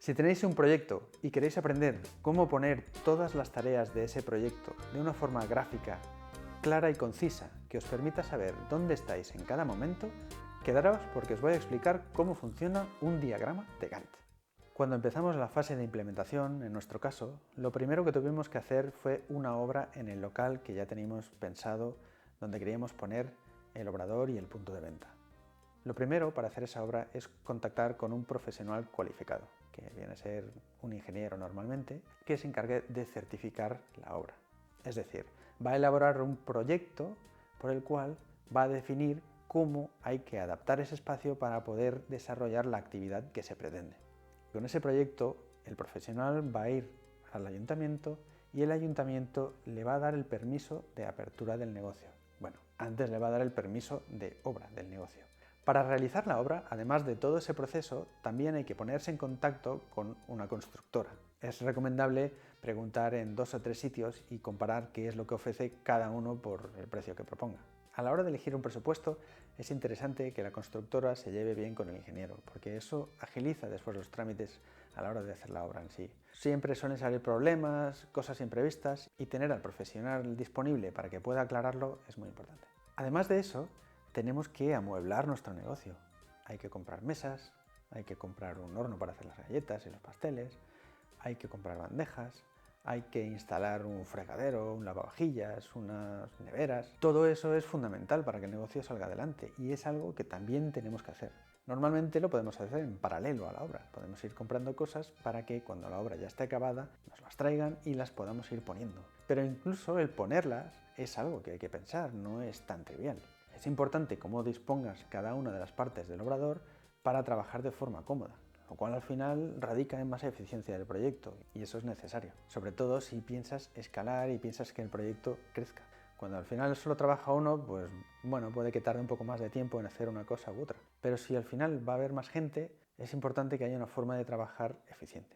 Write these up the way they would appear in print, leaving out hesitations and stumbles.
Si tenéis un proyecto y queréis aprender cómo poner todas las tareas de ese proyecto de una forma gráfica, clara y concisa, que os permita saber dónde estáis en cada momento, quedaros porque os voy a explicar cómo funciona un diagrama de Gantt. Cuando empezamos la fase de implementación, en nuestro caso, lo primero que tuvimos que hacer fue una obra en el local que ya teníamos pensado, donde queríamos poner el obrador y el punto de venta. Lo primero para hacer esa obra es contactar con un profesional cualificado, que viene a ser un ingeniero normalmente, que se encargue de certificar la obra. Es decir, va a elaborar un proyecto por el cual va a definir cómo hay que adaptar ese espacio para poder desarrollar la actividad que se pretende. Con ese proyecto, el profesional va a ir al ayuntamiento y el ayuntamiento le va a dar el permiso de apertura del negocio. Bueno, antes le va a dar el permiso de obra del negocio. Para realizar la obra, además de todo ese proceso, también hay que ponerse en contacto con una constructora. Es recomendable preguntar en 2 o 3 sitios y comparar qué es lo que ofrece cada uno por el precio que proponga. A la hora de elegir un presupuesto, es interesante que la constructora se lleve bien con el ingeniero, porque eso agiliza después los trámites a la hora de hacer la obra en sí. Siempre suelen salir problemas, cosas imprevistas, y tener al profesional disponible para que pueda aclararlo es muy importante. Además de eso, tenemos que amueblar nuestro negocio. Hay que comprar mesas, hay que comprar un horno para hacer las galletas y los pasteles, hay que comprar bandejas, hay que instalar un fregadero, un lavavajillas, unas neveras. Todo eso es fundamental para que el negocio salga adelante y es algo que también tenemos que hacer. Normalmente lo podemos hacer en paralelo a la obra. Podemos ir comprando cosas para que cuando la obra ya esté acabada nos las traigan y las podamos ir poniendo. Pero incluso el ponerlas es algo que hay que pensar, no es tan trivial. Es importante cómo dispongas cada una de las partes del obrador para trabajar de forma cómoda, lo cual al final radica en más eficiencia del proyecto y eso es necesario, sobre todo si piensas escalar y piensas que el proyecto crezca. Cuando al final solo trabaja uno, pues bueno, puede que tarde un poco más de tiempo en hacer una cosa u otra, pero si al final va a haber más gente, es importante que haya una forma de trabajar eficiente.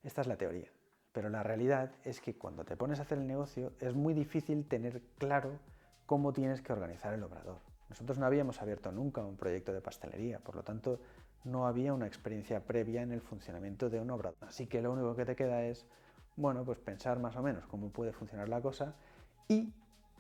Esta es la teoría. Pero la realidad es que cuando te pones a hacer el negocio es muy difícil tener claro cómo tienes que organizar el obrador. Nosotros no habíamos abierto nunca un proyecto de pastelería, por lo tanto no había una experiencia previa en el funcionamiento de un obrador. Así que lo único que te queda es, bueno, pues pensar más o menos cómo puede funcionar la cosa y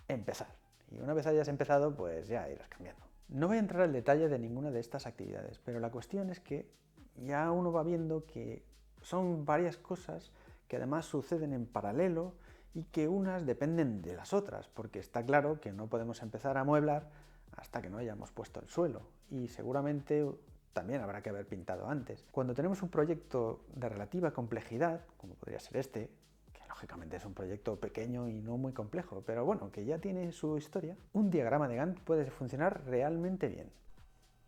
empezar. Y una vez hayas empezado, pues ya irás cambiando. No voy a entrar al detalle de ninguna de estas actividades, pero la cuestión es que ya uno va viendo que son varias cosas que además suceden en paralelo y que unas dependen de las otras, porque está claro que no podemos empezar a amueblar hasta que no hayamos puesto el suelo y seguramente también habrá que haber pintado antes. Cuando tenemos un proyecto de relativa complejidad, como podría ser este, que lógicamente es un proyecto pequeño y no muy complejo, pero bueno, que ya tiene su historia, un diagrama de Gantt puede funcionar realmente bien.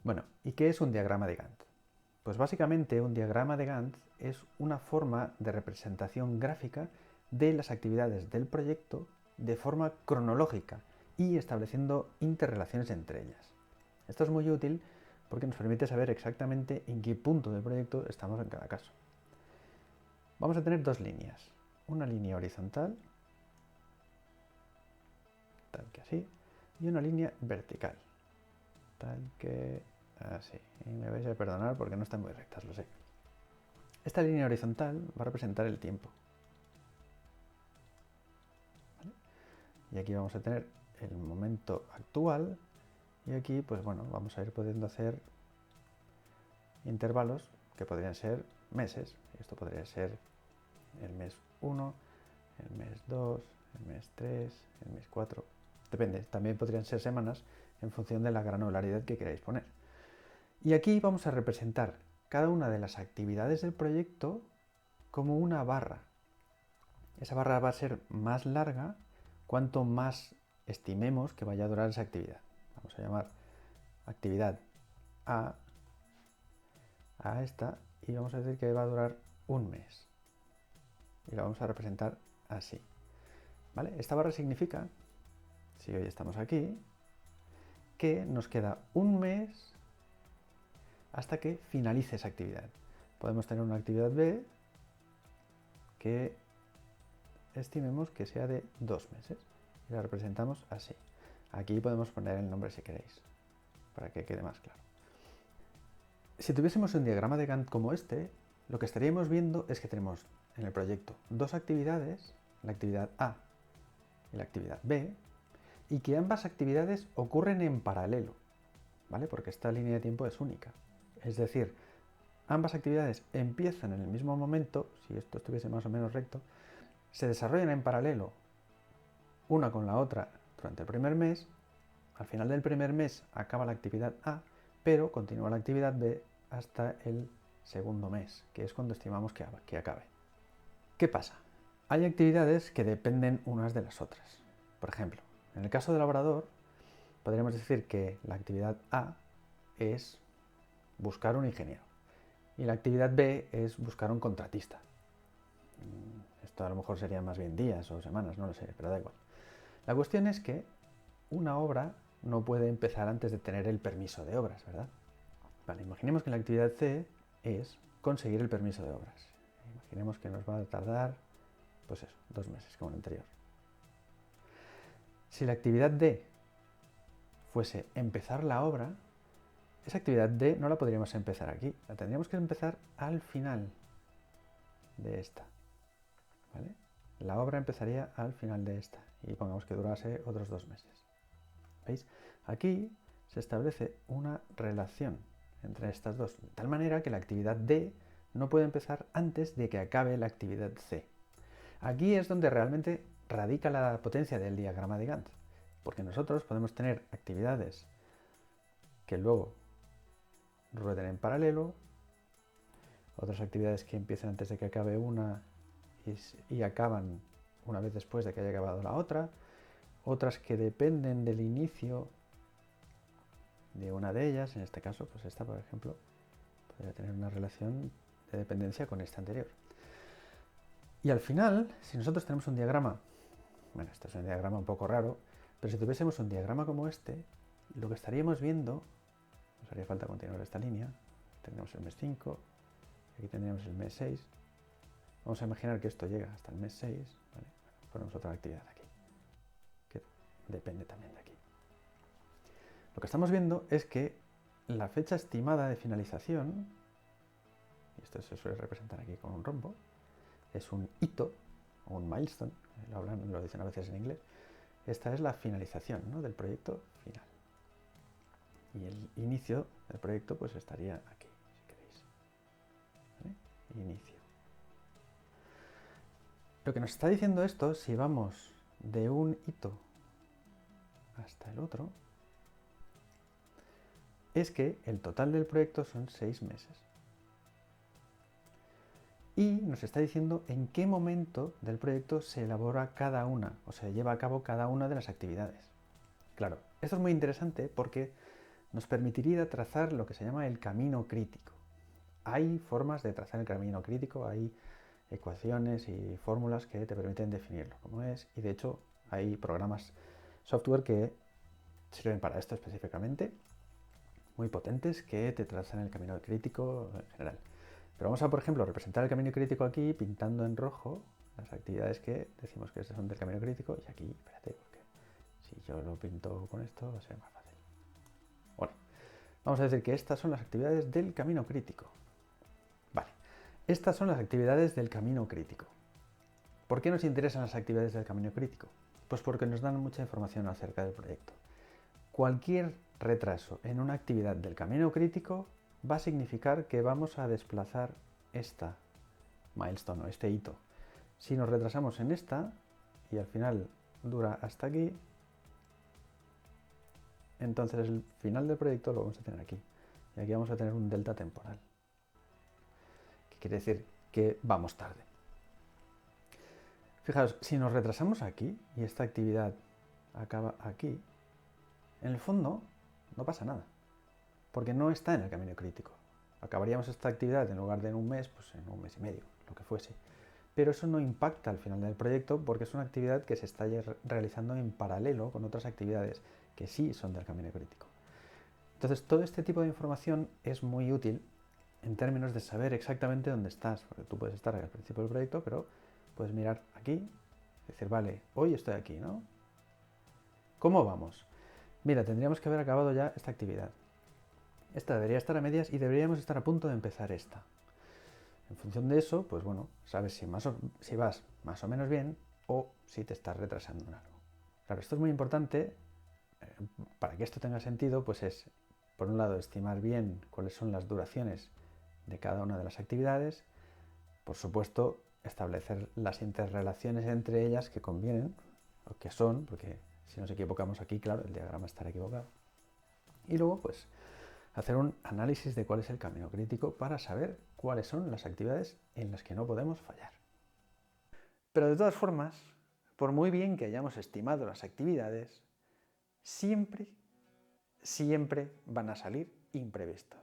Bueno, ¿y qué es un diagrama de Gantt? Pues básicamente un diagrama de Gantt es una forma de representación gráfica de las actividades del proyecto de forma cronológica y estableciendo interrelaciones entre ellas. Esto es muy útil porque nos permite saber exactamente en qué punto del proyecto estamos en cada caso. Vamos a tener 2 líneas, una línea horizontal, tal que así, y una línea vertical, tal que así. Y me vais a perdonar porque no están muy rectas, lo sé. Esta línea horizontal va a representar el tiempo. ¿Vale? Y aquí vamos a tener el momento actual y aquí, pues bueno, vamos a ir pudiendo hacer intervalos que podrían ser meses. Esto podría ser el mes 1, el mes 2, el mes 3, el mes 4. Depende, también podrían ser semanas en función de la granularidad que queráis poner. Y aquí vamos a representar cada una de las actividades del proyecto como una barra. Esa barra va a ser más larga cuanto más estimemos que vaya a durar esa actividad. Vamos a llamar actividad A esta y vamos a decir que va a durar un mes. Y la vamos a representar así. ¿Vale? Esta barra significa, si hoy estamos aquí, que nos queda un mes hasta que finalice esa actividad. Podemos tener una actividad B que estimemos que sea de 2 meses y la representamos así. Aquí podemos poner el nombre si queréis, para que quede más claro. Si tuviésemos un diagrama de Gantt como este, lo que estaríamos viendo es que tenemos en el proyecto dos actividades, la actividad A y la actividad B, y que ambas actividades ocurren en paralelo, ¿vale? Porque esta línea de tiempo es única. Es decir, ambas actividades empiezan en el mismo momento, si esto estuviese más o menos recto, se desarrollan en paralelo una con la otra durante el primer mes, al final del primer mes acaba la actividad A, pero continúa la actividad B hasta el segundo mes, que es cuando estimamos que acabe. ¿Qué pasa? Hay actividades que dependen unas de las otras. Por ejemplo, en el caso del labrador, podríamos decir que la actividad A es buscar un ingeniero y la actividad B es buscar un contratista. Esto a lo mejor serían más bien días o semanas, no lo sé, pero da igual. La cuestión es que una obra no puede empezar antes de tener el permiso de obras, ¿verdad? Vale, imaginemos que la actividad C es conseguir el permiso de obras. Imaginemos que nos va a tardar, pues eso, 2 meses, como el anterior. Si la actividad D fuese empezar la obra, esa actividad D no la podríamos empezar aquí, la tendríamos que empezar al final de esta, ¿vale? La obra empezaría al final de esta y pongamos que durase otros 2 meses. ¿Veis? Aquí se establece una relación entre estas dos, de tal manera que la actividad D no puede empezar antes de que acabe la actividad C. Aquí es donde realmente radica la potencia del diagrama de Gantt, porque nosotros podemos tener actividades que luego rueden en paralelo, otras actividades que empiezan antes de que acabe una y acaban una vez después de que haya acabado la otra, otras que dependen del inicio de una de ellas, en este caso, pues esta, por ejemplo, podría tener una relación de dependencia con esta anterior. Y al final, si nosotros tenemos un diagrama, bueno, este es un diagrama un poco raro, pero si tuviésemos un diagrama como este, lo que estaríamos viendo, nos haría falta continuar esta línea, tendríamos el mes 5, aquí tendríamos el mes 6, vamos a imaginar que esto llega hasta el mes 6, ¿vale? Ponemos otra actividad aquí, que depende también de aquí. Lo que estamos viendo es que la fecha estimada de finalización, y esto se suele representar aquí con un rombo, es un hito o un milestone, lo dicen a veces en inglés. Esta es la finalización, ¿no?, del proyecto final. Y el inicio del proyecto pues estaría aquí, si queréis. ¿Vale? Inicio. Lo que nos está diciendo esto, si vamos de un hito hasta el otro, es que el total del proyecto son 6 meses. Y nos está diciendo en qué momento del proyecto se elabora cada una, o se lleva a cabo cada una de las actividades. Claro, esto es muy interesante porque nos permitiría trazar lo que se llama el camino crítico. Hay formas de trazar el camino crítico, hay ecuaciones y fórmulas que te permiten definirlo como es, y de hecho hay programas software que sirven para esto específicamente, muy potentes, que te trazan el camino crítico en general. Pero vamos a, por ejemplo, representar el camino crítico aquí pintando en rojo las actividades que decimos que son del camino crítico, y aquí, espérate, porque si yo lo pinto con esto va a ser más fácil. Bueno, vamos a decir que estas son las actividades del camino crítico. Vale, estas son las actividades del camino crítico. ¿Por qué nos interesan las actividades del camino crítico? Pues porque nos dan mucha información acerca del proyecto. Cualquier retraso en una actividad del camino crítico va a significar que vamos a desplazar esta milestone o este hito. Si nos retrasamos en esta y al final dura hasta aquí, entonces el final del proyecto lo vamos a tener aquí. Y aquí vamos a tener un delta temporal, que quiere decir que vamos tarde. Fijaos, si nos retrasamos aquí y esta actividad acaba aquí, en el fondo no pasa nada, porque no está en el camino crítico. Acabaríamos esta actividad en lugar de en un mes, pues en un mes y medio, lo que fuese. Pero eso no impacta al final del proyecto porque es una actividad que se está realizando en paralelo con otras actividades que sí son del camino crítico. Entonces, todo este tipo de información es muy útil en términos de saber exactamente dónde estás, porque tú puedes estar al principio del proyecto, pero puedes mirar aquí y decir, vale, hoy estoy aquí, ¿no? ¿Cómo vamos? Mira, tendríamos que haber acabado ya esta actividad. Esta debería estar a medias y deberíamos estar a punto de empezar esta. En función de eso, pues bueno, sabes si vas más o menos bien o si te estás retrasando en algo. Claro, esto es muy importante. Para que esto tenga sentido, pues es, por un lado, estimar bien cuáles son las duraciones de cada una de las actividades. Por supuesto, establecer las interrelaciones entre ellas que convienen, o que son, porque si nos equivocamos aquí, claro, el diagrama estará equivocado. Y luego, pues, hacer un análisis de cuál es el camino crítico para saber cuáles son las actividades en las que no podemos fallar. Pero de todas formas, por muy bien que hayamos estimado las actividades, siempre van a salir imprevistos.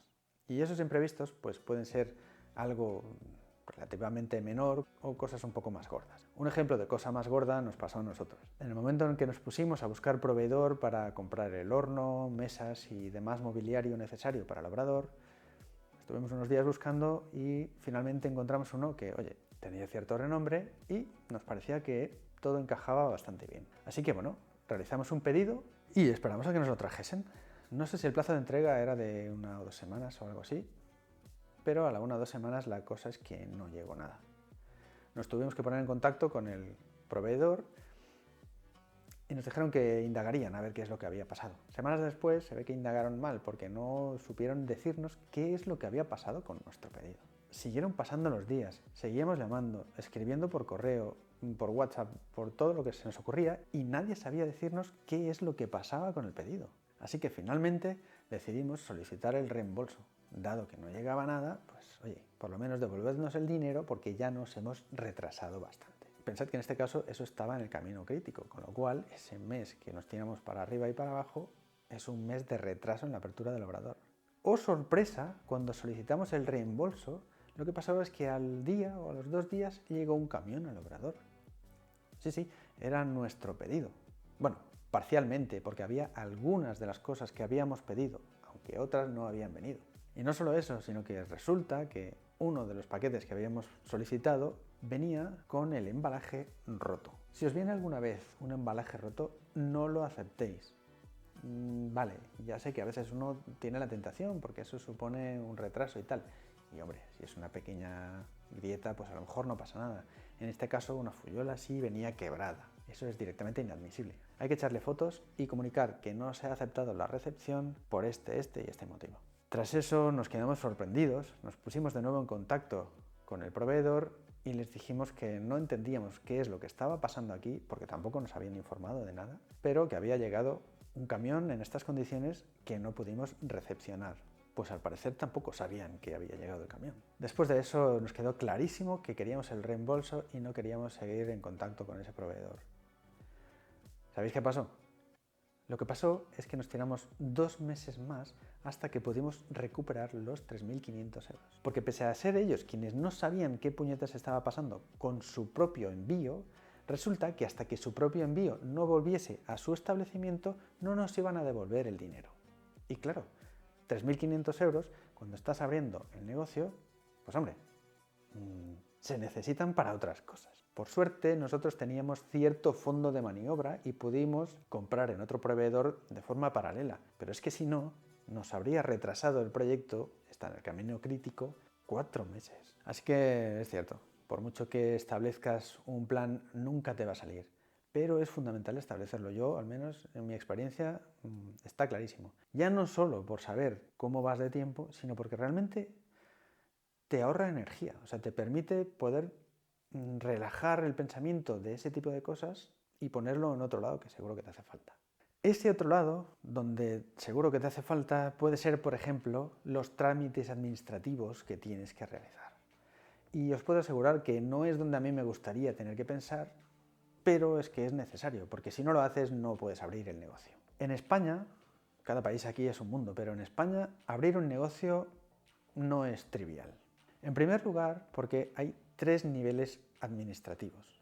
Y esos imprevistos pues pueden ser algo relativamente menor o cosas un poco más gordas. Un ejemplo de cosa más gorda nos pasó a nosotros. En el momento en que nos pusimos a buscar proveedor para comprar el horno, mesas y demás mobiliario necesario para el obrador, estuvimos unos días buscando y finalmente encontramos uno que, oye, tenía cierto renombre y nos parecía que todo encajaba bastante bien. Así que bueno, realizamos un pedido y esperamos a que nos lo trajesen. No sé si el plazo de entrega era de 1 o 2 semanas o algo así, pero a la 1 o 2 semanas la cosa es que no llegó nada. Nos tuvimos que poner en contacto con el proveedor y nos dijeron que indagarían a ver qué es lo que había pasado. Semanas después se ve que indagaron mal porque no supieron decirnos qué es lo que había pasado con nuestro pedido. Siguieron pasando los días, seguíamos llamando, escribiendo por correo, por WhatsApp, por todo lo que se nos ocurría y nadie sabía decirnos qué es lo que pasaba con el pedido. Así que finalmente decidimos solicitar el reembolso. Dado que no llegaba nada, pues oye, por lo menos devolvernos el dinero porque ya nos hemos retrasado bastante. Pensad que en este caso eso estaba en el camino crítico, con lo cual ese mes que nos tiramos para arriba y para abajo es un mes de retraso en la apertura del obrador. ¡Oh sorpresa! Cuando solicitamos el reembolso, lo que pasaba es que al día o a los 2 días llegó un camión al obrador. Sí, era nuestro pedido. Bueno, parcialmente, porque había algunas de las cosas que habíamos pedido, aunque otras no habían venido. Y no solo eso, sino que resulta que uno de los paquetes que habíamos solicitado venía con el embalaje roto. Si os viene alguna vez un embalaje roto, no lo aceptéis. Vale, ya sé que a veces uno tiene la tentación porque eso supone un retraso y tal. Y hombre, si es una pequeña grieta, pues a lo mejor no pasa nada. En este caso, una fulluela sí venía quebrada. Eso es directamente inadmisible. Hay que echarle fotos y comunicar que no se ha aceptado la recepción por este y este motivo. Tras eso nos quedamos sorprendidos, nos pusimos de nuevo en contacto con el proveedor y les dijimos que no entendíamos qué es lo que estaba pasando aquí, porque tampoco nos habían informado de nada, pero que había llegado un camión en estas condiciones que no pudimos recepcionar. Pues al parecer tampoco sabían que había llegado el camión. Después de eso nos quedó clarísimo que queríamos el reembolso y no queríamos seguir en contacto con ese proveedor. ¿Sabéis qué pasó? Lo que pasó es que nos tiramos 2 meses más hasta que pudimos recuperar los 3.500 euros. Porque pese a ser ellos quienes no sabían qué puñetas estaba pasando con su propio envío, resulta que hasta que su propio envío no volviese a su establecimiento no nos iban a devolver el dinero. Y claro, 3.500 euros, cuando estás abriendo el negocio, pues hombre, se necesitan para otras cosas. Por suerte, nosotros teníamos cierto fondo de maniobra y pudimos comprar en otro proveedor de forma paralela. Pero es que si no, nos habría retrasado el proyecto, está en el camino crítico, 4 meses. Así que es cierto, por mucho que establezcas un plan, nunca te va a salir. Pero es fundamental establecerlo. Yo, al menos en mi experiencia, está clarísimo. Ya no solo por saber cómo vas de tiempo, sino porque realmente te ahorra energía, o sea, te permite poder relajar el pensamiento de ese tipo de cosas y ponerlo en otro lado que seguro que te hace falta. Ese otro lado, donde seguro que te hace falta, puede ser, por ejemplo, los trámites administrativos que tienes que realizar. Y os puedo asegurar que no es donde a mí me gustaría tener que pensar, pero es que es necesario, porque si no lo haces no puedes abrir el negocio. En España, cada país aquí es un mundo, pero en España abrir un negocio no es trivial. En primer lugar, porque hay 3 niveles administrativos.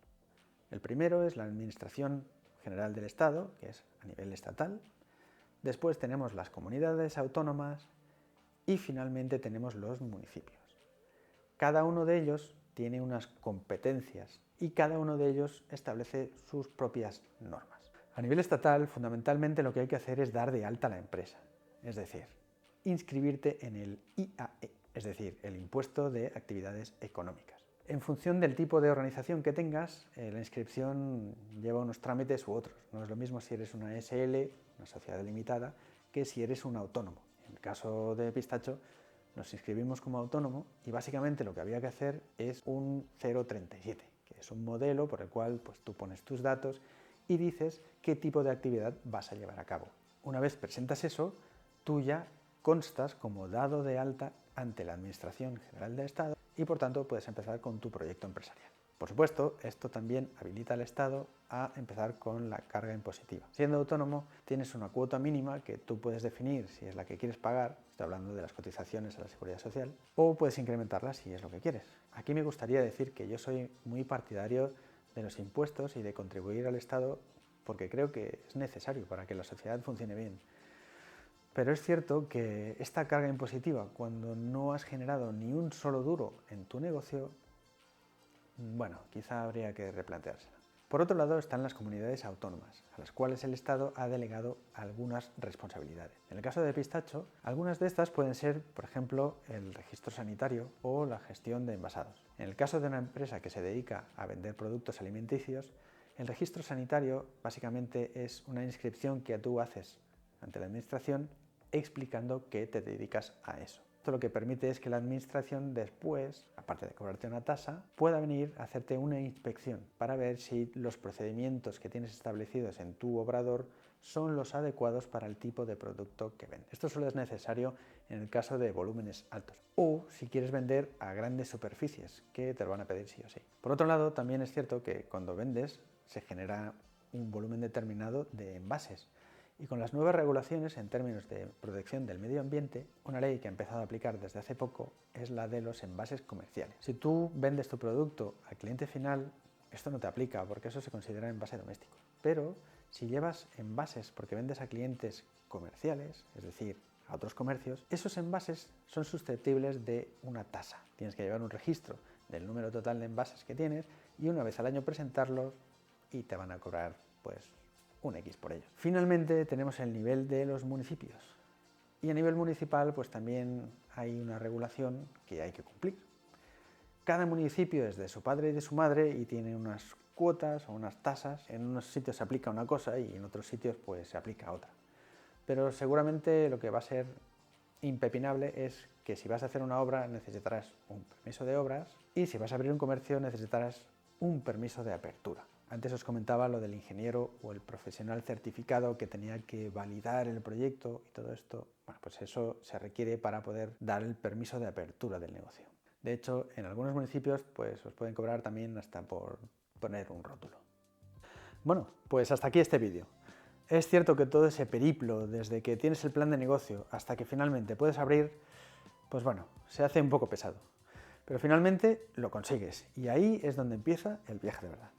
El primero es la Administración General del Estado, que es a nivel estatal. Después tenemos las comunidades autónomas y finalmente tenemos los municipios. Cada uno de ellos tiene unas competencias y cada uno de ellos establece sus propias normas. A nivel estatal, fundamentalmente lo que hay que hacer es dar de alta la empresa. Es decir, inscribirte en el IAE, es decir, el Impuesto de Actividades Económicas. En función del tipo de organización que tengas, la inscripción lleva unos trámites u otros. No es lo mismo si eres una SL, una sociedad limitada, que si eres un autónomo. En el caso de Pistacho, nos inscribimos como autónomo y básicamente lo que había que hacer es un 037, que es un modelo por el cual pues, tú pones tus datos y dices qué tipo de actividad vas a llevar a cabo. Una vez presentas eso, tú ya constas como dado de alta ante la Administración General del Estado y por tanto puedes empezar con tu proyecto empresarial. Por supuesto, esto también habilita al Estado a empezar con la carga impositiva. Siendo autónomo, tienes una cuota mínima que tú puedes definir si es la que quieres pagar, estoy hablando de las cotizaciones a la Seguridad Social, o puedes incrementarla si es lo que quieres. Aquí me gustaría decir que yo soy muy partidario de los impuestos y de contribuir al Estado porque creo que es necesario para que la sociedad funcione bien. Pero es cierto que esta carga impositiva, cuando no has generado ni un solo duro en tu negocio, bueno, quizá habría que replanteársela. Por otro lado están las comunidades autónomas, a las cuales el Estado ha delegado algunas responsabilidades. En el caso de Pistacho, algunas de estas pueden ser, por ejemplo, el registro sanitario o la gestión de envasados. En el caso de una empresa que se dedica a vender productos alimenticios, el registro sanitario básicamente es una inscripción que tú haces ante la Administración explicando que te dedicas a eso. Esto lo que permite es que la Administración después, aparte de cobrarte una tasa, pueda venir a hacerte una inspección para ver si los procedimientos que tienes establecidos en tu obrador son los adecuados para el tipo de producto que vendes. Esto solo es necesario en el caso de volúmenes altos o si quieres vender a grandes superficies, que te lo van a pedir sí o sí. Por otro lado, también es cierto que cuando vendes se genera un volumen determinado de envases. Y con las nuevas regulaciones en términos de protección del medio ambiente, una ley que ha empezado a aplicar desde hace poco es la de los envases comerciales. Si tú vendes tu producto al cliente final, esto no te aplica porque eso se considera envase doméstico. Pero si llevas envases porque vendes a clientes comerciales, es decir, a otros comercios, esos envases son susceptibles de una tasa. Tienes que llevar un registro del número total de envases que tienes y una vez al año presentarlos y te van a cobrar pues un X por ello. Finalmente tenemos el nivel de los municipios y a nivel municipal pues también hay una regulación que hay que cumplir. Cada municipio es de su padre y de su madre y tiene unas cuotas o unas tasas. En unos sitios se aplica una cosa y en otros sitios pues se aplica otra. Pero seguramente lo que va a ser impepinable es que si vas a hacer una obra necesitarás un permiso de obras y si vas a abrir un comercio necesitarás un permiso de apertura. Antes os comentaba lo del ingeniero o el profesional certificado que tenía que validar el proyecto y todo esto. Bueno, pues eso se requiere para poder dar el permiso de apertura del negocio. De hecho, en algunos municipios pues os pueden cobrar también hasta por poner un rótulo. Bueno, pues hasta aquí este vídeo. Es cierto que todo ese periplo, desde que tienes el plan de negocio hasta que finalmente puedes abrir, pues bueno, se hace un poco pesado. Pero finalmente lo consigues y ahí es donde empieza el viaje de verdad.